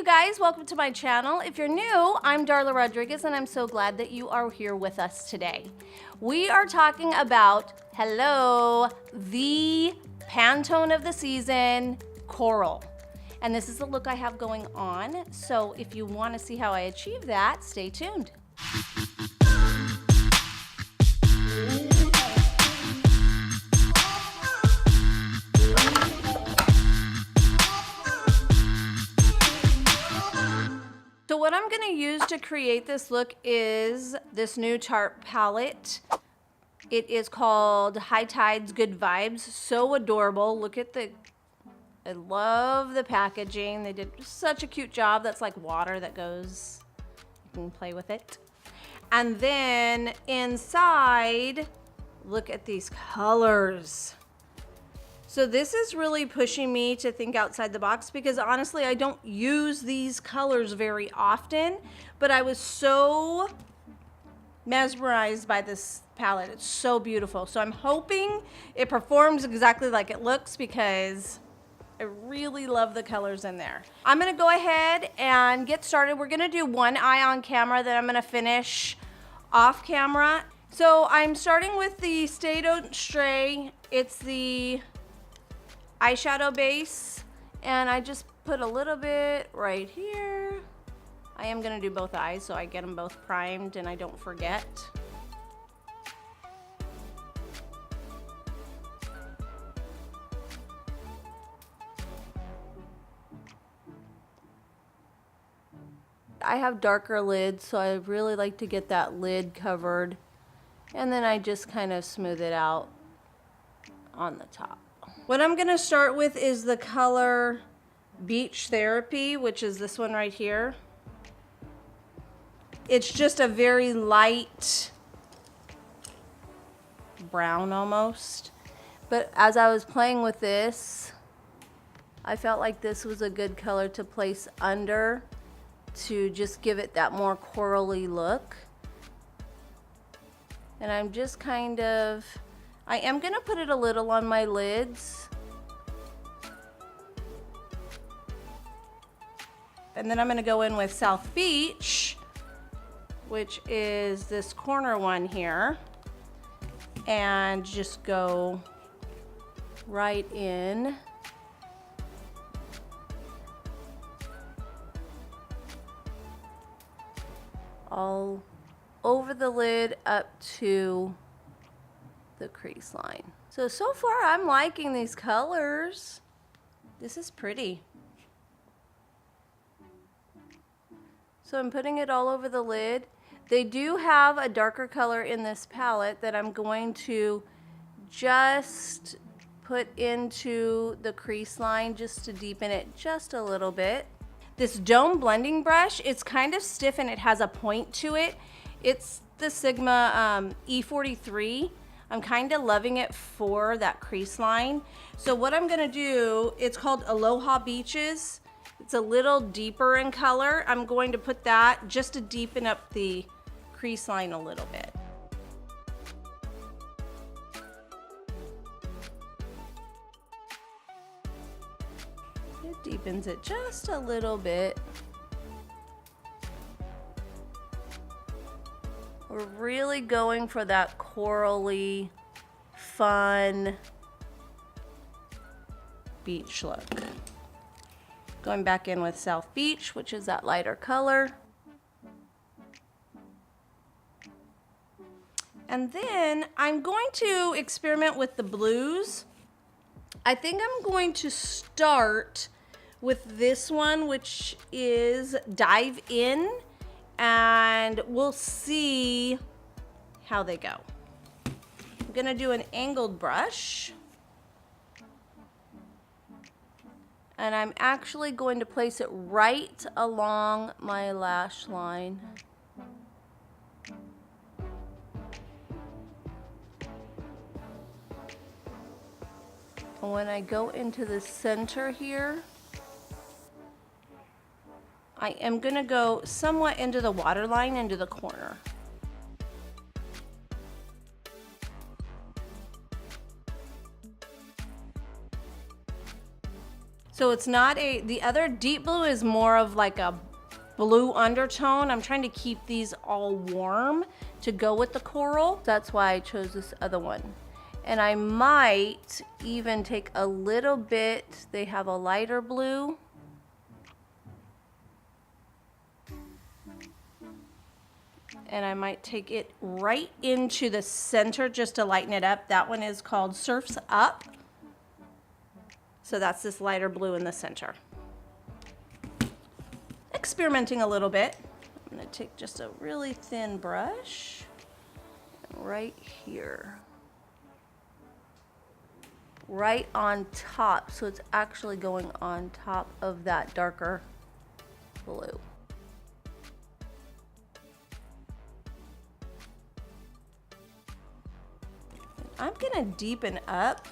you guys, welcome to my channel. If you're new, I'm Darla Rodriguez and I'm so glad that you are here with us today. We are talking about, the Pantone of the season, Coral. And this is the look I have going on. So if you want to see how I achieve that, stay tuned. So what I'm going to use to create this look is this new Tarte palette. It is called High Tides Good Vibes. So adorable. Look at I love the packaging. They did such a cute job. That's like water that goes, you can play with it. And then inside, look at these colors. So this is really pushing me to think outside the box because honestly, I don't use these colors very often, but I was so mesmerized by this palette. It's so beautiful. So I'm hoping it performs exactly like it looks because I really love the colors in there. I'm gonna go ahead and get started. We're gonna do one eye on camera, then I'm gonna finish off camera. So I'm starting with the Stay Don't Stray. It's the eyeshadow base, and I just put a little bit right here. I am gonna do both eyes so I get them both primed and I don't forget. I have darker lids, so I really like to get that lid covered, and then I just kind of smooth it out on the top. What I'm gonna start with is the color Beach Therapy, which is this one right here. It's just a very light brown almost. But as I was playing with this, I felt like this was a good color to place under to just give it that more corally look. And I'm just kind of, I am gonna put it a little on my lids. And then I'm gonna go in with South Beach, which is this corner one here, and just go right in. All over the lid up to the crease line. So far I'm liking these colors. This is pretty. So I'm putting it all over the lid. They do have a darker color in this palette that I'm going to just put into the crease line just to deepen it just a little bit. This Dome blending brush, it's kind of stiff and it has a point to it. It's the Sigma E43. I'm kind of loving it for that crease line. So what I'm gonna do, it's called Aloha Beaches. It's a little deeper in color. I'm going to put that just to deepen up the crease line a little bit. It deepens it just a little bit. We're really going for that corally, fun beach look. Going back in with South Beach, which is that lighter color. And then I'm going to experiment with the blues. I think I'm going to start with this one, which is Dive In, and we'll see how they go. I'm gonna do an angled brush. And I'm actually going to place it right along my lash line. And when I go into the center here, I am going to go somewhat into the waterline, into the corner. So it's not the other deep blue is more of like a blue undertone. I'm trying to keep these all warm to go with the coral. That's why I chose this other one. And I might even take a little bit, they have a lighter blue. And I might take it right into the center just to lighten it up. That one is called Surfs Up. So that's this lighter blue in the center. Experimenting a little bit. I'm gonna take just a really thin brush right here. Right on top, so it's actually going on top of that darker blue. I'm gonna deepen up.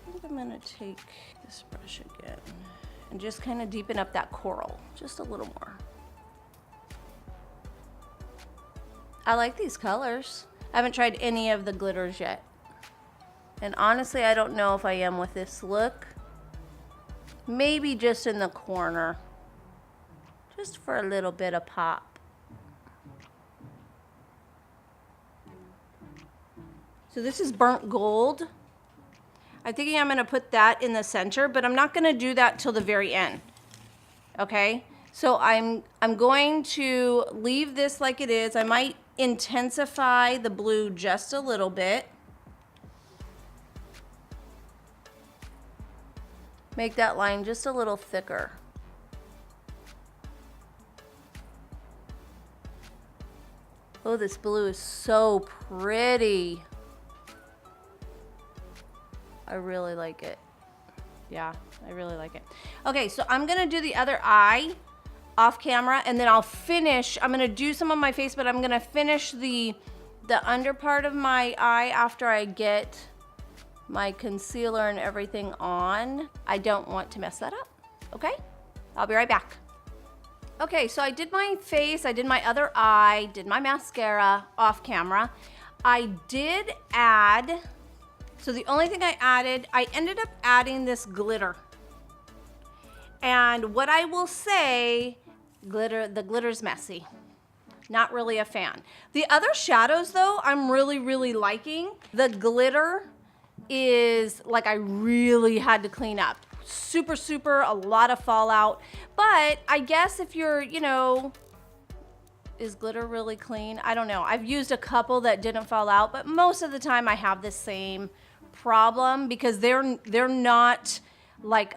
I think I'm gonna take this brush again and just kind of deepen up that coral just a little more. I like these colors. I haven't tried any of the glitters yet. And honestly, I don't know if I am with this look. Maybe just in the corner, just for a little bit of pop. So this is burnt gold. I'm thinking I'm gonna put that in the center, but I'm not gonna do that till the very end. Okay, so I'm going to leave this like it is. I might intensify the blue just a little bit. Make that line just a little thicker. Oh, this blue is so pretty. I really like it. Yeah, I really like it. Okay, so I'm gonna do the other eye off camera, and then I'll finish. I'm gonna do some on my face, but I'm gonna finish the under part of my eye after I get my concealer and everything on. I don't want to mess that up, okay? I'll be right back. Okay, so I did my face, I did my other eye, did my mascara off camera. I did add, so the only thing I added, I ended up adding this glitter. And what I will say, the glitter's messy. Not really a fan. The other shadows though, I'm really, really liking. The glitter is like I really had to clean up. Super, super, a lot of fallout. But I guess if you're, you know, is glitter really clean? I don't know. I've used a couple that didn't fall out, but most of the time I have the same problem because they're not like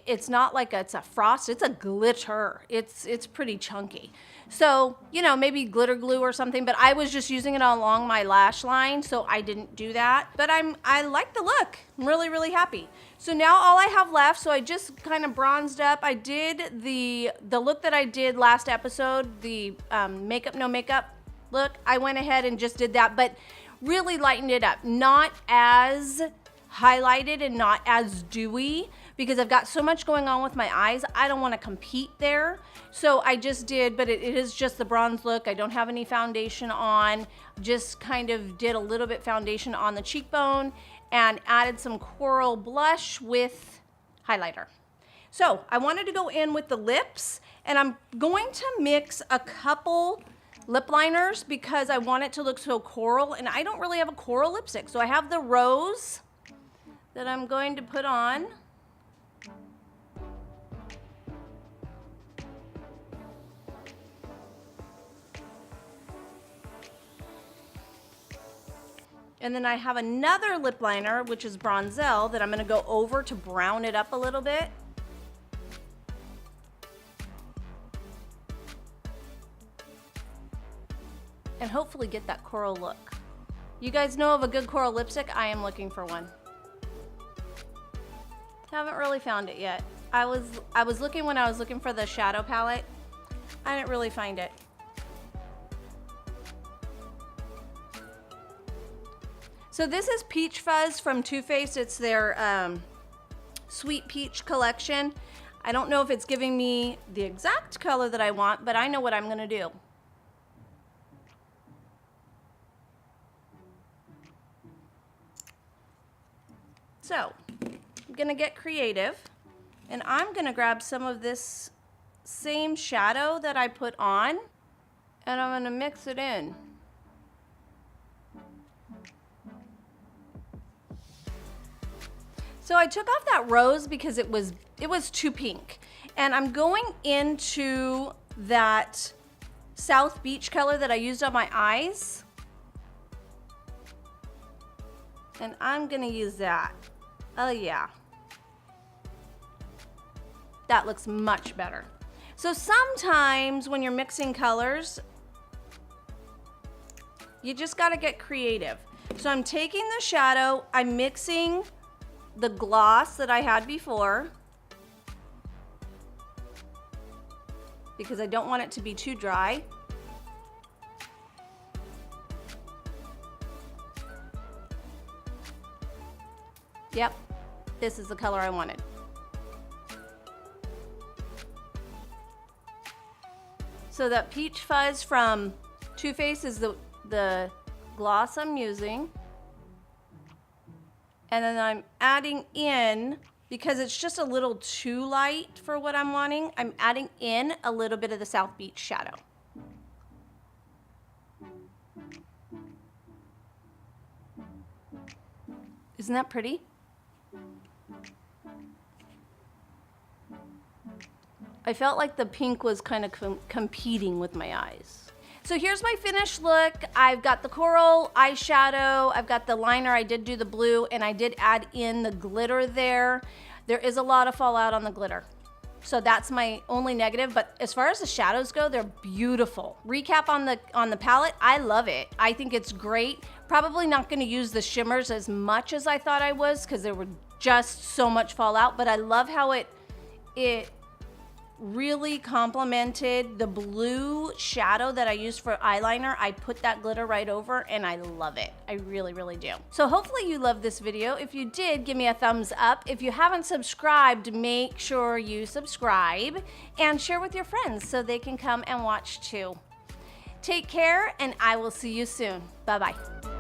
it's not like it's a frost, it's a glitter. It's pretty chunky. So, you know, maybe glitter glue or something, but I was just using it along my lash line, so I didn't do that. But I like the look. I'm really, really happy. So now all I have left, so I just kind of bronzed up. I did the look that I did last episode, the makeup, no makeup look. I went ahead and just did that, but really lightened it up. Not as highlighted and not as dewy because I've got so much going on with my eyes. I don't want to compete there. So I just did, but it is just the bronze look. I don't have any foundation on. Just kind of did a little bit foundation on the cheekbone and added some coral blush with highlighter. So I wanted to go in with the lips, and I'm going to mix a couple lip liners because I want it to look so coral, and I don't really have a coral lipstick. So I have the rose that I'm going to put on. And then I have another lip liner, which is Bronzell, that I'm gonna go over to brown it up a little bit. And hopefully get that coral look. You guys know of a good coral lipstick? I am looking for one. Haven't really found it yet. I was looking when I was looking for the shadow palette. I didn't really find it. So this is Peach Fuzz from Too Faced. It's their Sweet Peach collection. I don't know if it's giving me the exact color that I want, but I know what I'm gonna do. So, gonna get creative, and I'm gonna grab some of this same shadow that I put on, and I'm gonna mix it in. So I took off that rose because it was too pink. And I'm going into that South Beach color that I used on my eyes. And I'm gonna use that. Oh yeah. That looks much better. So sometimes when you're mixing colors, you just gotta get creative. So I'm taking the shadow, I'm mixing the gloss that I had before because I don't want it to be too dry. Yep, this is the color I wanted. So that peach fuzz from Too Faced is the gloss I'm using. And then I'm adding in, because it's just a little too light for what I'm wanting, I'm adding in a little bit of the South Beach shadow. Isn't that pretty? I felt like the pink was kind of competing with my eyes. So here's my finished look. I've got the coral eyeshadow, I've got the liner, I did do the blue, and I did add in the glitter there. There is a lot of fallout on the glitter. So that's my only negative, but as far as the shadows go, they're beautiful. Recap on the palette, I love it. I think it's great. Probably not gonna use the shimmers as much as I thought I was because there were just so much fallout, but I love how it really complemented the blue shadow that I used for eyeliner. I put that glitter right over and I love it. I really, really do. So hopefully you loved this video. If you did, give me a thumbs up. If you haven't subscribed, make sure you subscribe and share with your friends so they can come and watch too. Take care and I will see you soon. Bye-bye.